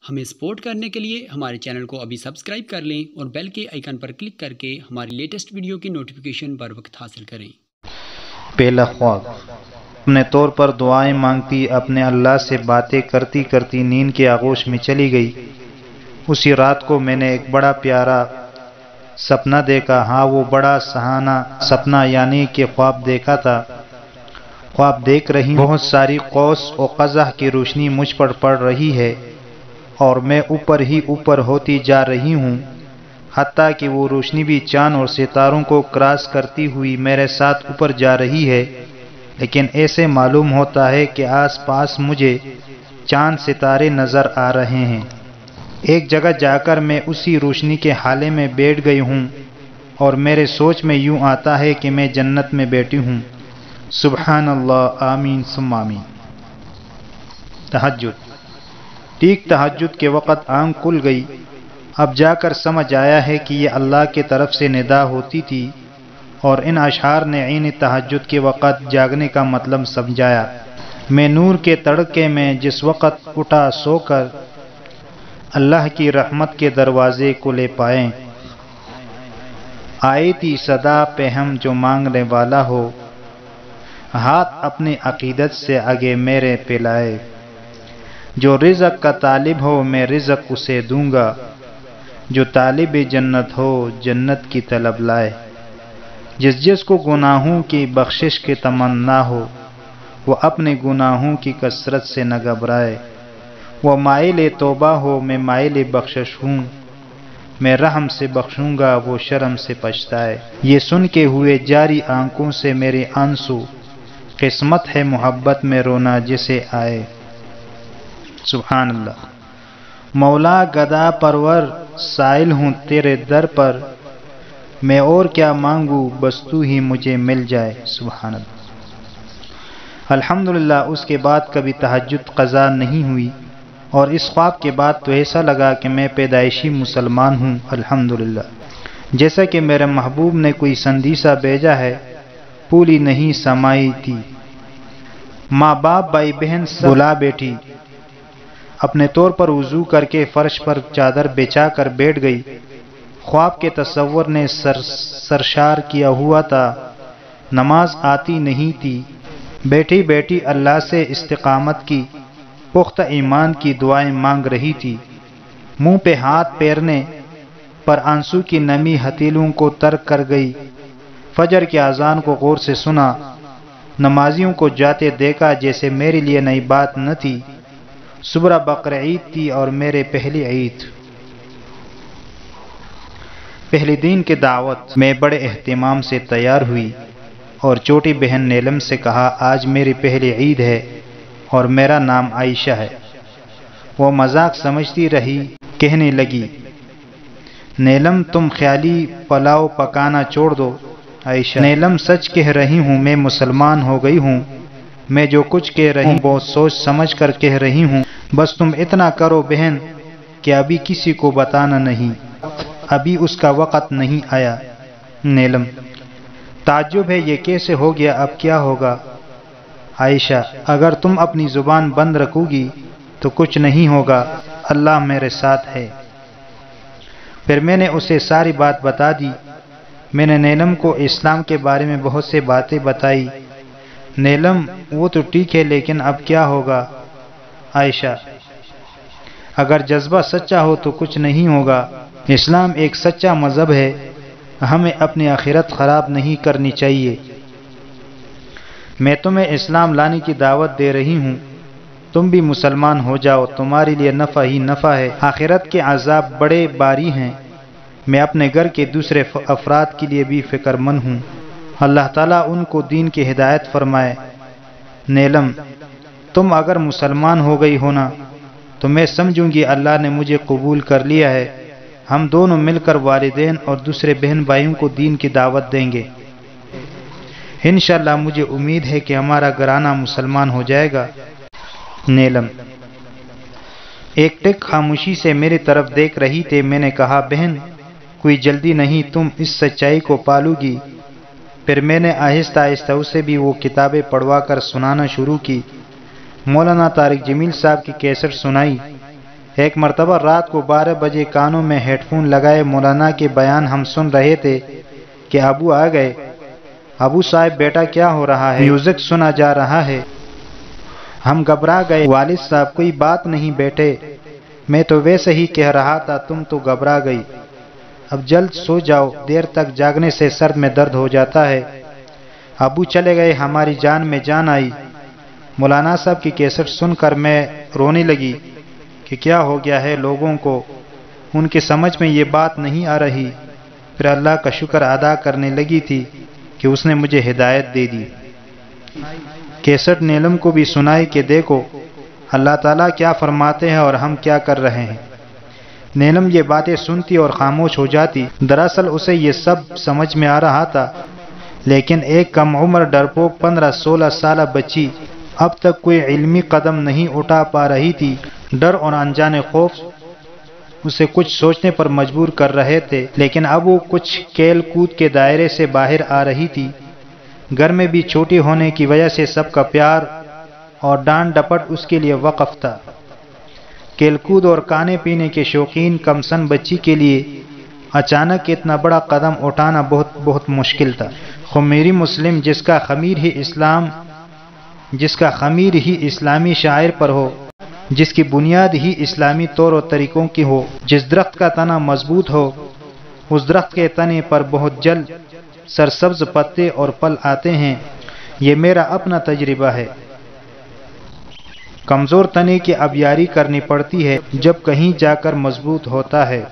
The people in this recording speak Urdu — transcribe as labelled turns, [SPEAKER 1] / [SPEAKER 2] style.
[SPEAKER 1] ہمیں سپورٹ کرنے کے لیے ہمارے چینل کو ابھی سبسکرائب کر لیں اور بیل کے آئیکن پر کلک کر کے ہماری لیٹسٹ ویڈیو کی نوٹیفیکیشن بر وقت حاصل کریں۔
[SPEAKER 2] پہلا خواب۔ اپنے طور پر دعائیں مانگتی اپنے اللہ سے باتیں کرتی کرتی نیند کے آغوش میں چلی گئی۔ اسی رات کو میں نے ایک بڑا پیارا سپنا دیکھا۔ ہاں، وہ بڑا سہانا سپنا یعنی کہ خواب دیکھا تھا۔ خواب دیکھ رہی بہت ساری قوس و قزح کی روشنی مجھ پر پڑ رہی ہے اور میں اوپر ہی اوپر ہوتی جا رہی ہوں، حتیٰ کہ وہ روشنی بھی چاند اور ستاروں کو کراس کرتی ہوئی میرے ساتھ اوپر جا رہی ہے، لیکن ایسے معلوم ہوتا ہے کہ آس پاس مجھے چاند ستارے نظر آ رہے ہیں۔ ایک جگہ جا کر میں اسی روشنی کے حالے میں بیٹھ گئی ہوں اور میرے سوچ میں یوں آتا ہے کہ میں جنت میں بیٹھی ہوں۔ سبحان اللہ، آمین ثم آمین۔ تہجد۔ ٹھیک تہجد کے وقت آنکھ کھل گئی۔ اب جا کر سمجھ آیا ہے کہ یہ اللہ کی طرف سے ندا ہوتی تھی، اور ان اشعار نے عین تہجد کے وقت جاگنے کا مطلب سمجھایا۔ میں نور کے تڑکے میں جس وقت اٹھا سو کر اللہ کی رحمت کے دروازے کھلے پائے، آئی تھی صدا پہ ہم جو مانگنے والا ہو، ہاتھ اپنی عقیدت سے آگے میرے پھیلائے، جو رزق کا طالب ہو میں رزق اسے دوں گا، جو طالب جنت ہو جنت کی طلب لائے، جس کو گناہوں کی بخشش کی تمنا ہو، وہ اپنے گناہوں کی کثرت سے نہ گھبرائے، وہ مائل توبہ ہو میں مائل بخشش ہوں، میں رحم سے بخشوں گا وہ شرم سے پچھتائے، یہ سن کے ہوئے جاری آنکھوں سے میرے آنسو، قسمت ہے محبت میں رونا جسے آئے۔ سبحان اللہ۔ مولا گدا پرور سائل ہوں تیرے در پر، میں اور کیا مانگوں بس تو ہی مجھے مل جائے۔ سبحان اللہ۔ الحمدللہ، اس کے بعد کبھی تہجد قضا نہیں ہوئی، اور اس خواب کے بعد تو ایسا لگا کہ میں پیدائشی مسلمان ہوں۔ الحمدللہ، جیسا کہ میرے محبوب نے کوئی سندیسہ بھیجا ہے، پولی نہیں سمائی تھی، ماں باپ بھائی بہن سب بلا بیٹھی، اپنے طور پر وضو کر کے فرش پر چادر بچھا کر بیٹھ گئی۔ خواب کے تصور نے سرشار کیا ہوا تھا، نماز آتی نہیں تھی، بیٹھی بیٹھی اللہ سے استقامت کی، پختہ ایمان کی دعائیں مانگ رہی تھی، منہ پہ ہاتھ پھیرنے پر آنسو کی نمی ہتھیلیوں کو ترک کر گئی۔ فجر کی اذان کو غور سے سنا، نمازیوں کو جاتے دیکھا جیسے میرے لیے نئی بات نہ تھی۔ صبح بقرعید تھی اور میرے پہلی عید، پہلی دن کی دعوت میں بڑے اہتمام سے تیار ہوئی اور چھوٹی بہن نیلم سے کہا آج میری پہلی عید ہے اور میرا نام عائشہ ہے۔ وہ مذاق سمجھتی رہی، کہنے لگی نیلم تم خیالی پلاؤ پکانا چھوڑ دو۔ عائشہ: نیلم سچ کہہ رہی ہوں، میں مسلمان ہو گئی ہوں، میں جو کچھ کہہ رہی ہوں بہت سوچ سمجھ کر کہہ رہی ہوں، بس تم اتنا کرو بہن کہ ابھی کسی کو بتانا نہیں، ابھی اس کا وقت نہیں آیا۔ نیلم: تعجب ہے، یہ کیسے ہو گیا، اب کیا ہوگا؟ عائشہ: اگر تم اپنی زبان بند رکھو گی تو کچھ نہیں ہوگا، اللہ میرے ساتھ ہے۔ پھر میں نے اسے ساری بات بتا دی۔ میں نے نیلم کو اسلام کے بارے میں بہت سے باتیں بتائی۔ نیلم: وہ تو ٹھیک ہے، لیکن اب کیا ہوگا؟ عائشہ: اگر جذبہ سچا ہو تو کچھ نہیں ہوگا، اسلام ایک سچا مذہب ہے، ہمیں اپنی آخرت خراب نہیں کرنی چاہیے۔ میں تمہیں اسلام لانے کی دعوت دے رہی ہوں، تم بھی مسلمان ہو جاؤ، تمہارے لیے نفع ہی نفع ہے، آخرت کے عذاب بڑے باری ہیں، میں اپنے گھر کے دوسرے افراد کے لیے بھی فکر مند ہوں، اللہ تعالیٰ ان کو دین کی ہدایت فرمائے۔ نیلم: تم اگر مسلمان ہو گئی ہونا تو میں سمجھوں گی اللہ نے مجھے قبول کر لیا ہے، ہم دونوں مل کر والدین اور دوسرے بہن بھائیوں کو دین کی دعوت دیں گے، انشاءاللہ مجھے امید ہے کہ ہمارا گھرانہ مسلمان ہو جائے گا۔ نیلم: ایک ٹک خاموشی سے میری طرف دیکھ رہی تھی، میں نے کہا بہن کوئی جلدی نہیں، تم اس سچائی کو پالو گی۔ پھر میں نے آہستہ آہستہ اسے بھی وہ کتابیں پڑھوا کر سنانا شروع کی۔ مولانا طارق جمیل صاحب کی کیسٹ سنائی، ایک مرتبہ رات کو 12 بجے کانوں میں ہیڈ فون لگائے مولانا کے بیان ہم سن رہے تھے کہ ابو آ گئے۔ ابو صاحب بیٹا کیا ہو رہا ہے؟ میوزک سنا جا رہا ہے۔ ہم گھبرا گئے۔ والد صاحب کوئی بات نہیں بیٹے، میں تو ویسے ہی کہہ رہا تھا، تم تو گھبرا گئی۔ اب جلد سو جاؤ، دیر تک جاگنے سے سر میں درد ہو جاتا ہے۔ ابو چلے گئے، ہماری جان میں جان آئی۔ مولانا صاحب کی کیسٹ سن کر میں رونے لگی کہ کیا ہو گیا ہے لوگوں کو، ان کی سمجھ میں یہ بات نہیں آ رہی۔ پھر اللہ کا شکر ادا کرنے لگی تھی کہ اس نے مجھے ہدایت دے دی۔ کیسٹ نیلم کو بھی سنائی کہ دیکھو اللہ تعالیٰ کیا فرماتے ہیں اور ہم کیا کر رہے ہیں۔ نیلم یہ باتیں سنتی اور خاموش ہو جاتی۔ دراصل اسے یہ سب سمجھ میں آ رہا تھا، لیکن ایک کم عمر ڈرپوک 15-16 سالہ بچی اب تک کوئی علمی قدم نہیں اٹھا پا رہی تھی۔ ڈر اور انجانے خوف اسے کچھ سوچنے پر مجبور کر رہے تھے، لیکن اب وہ کچھ کھیل کود کے دائرے سے باہر آ رہی تھی۔ گھر میں بھی چھوٹی ہونے کی وجہ سے سب کا پیار اور ڈانٹ ڈپٹ اس کے لیے وقف تھا۔ کھیل کود اور کھانے پینے کے شوقین کمسن بچی کے لیے اچانک اتنا بڑا قدم اٹھانا بہت مشکل تھا۔ خمیری مسلم جس کا خمیر ہی اسلامی شاعر پر ہو، جس کی بنیاد ہی اسلامی طور و طریقوں کی ہو، جس درخت کا تنا مضبوط ہو، اس درخت کے تنے پر بہت جلد سرسبز پتے اور پھل آتے ہیں۔ یہ میرا اپنا تجربہ ہے۔ کمزور تنے کی آبیاری کرنی پڑتی ہے جب کہیں جا کر مضبوط ہوتا ہے۔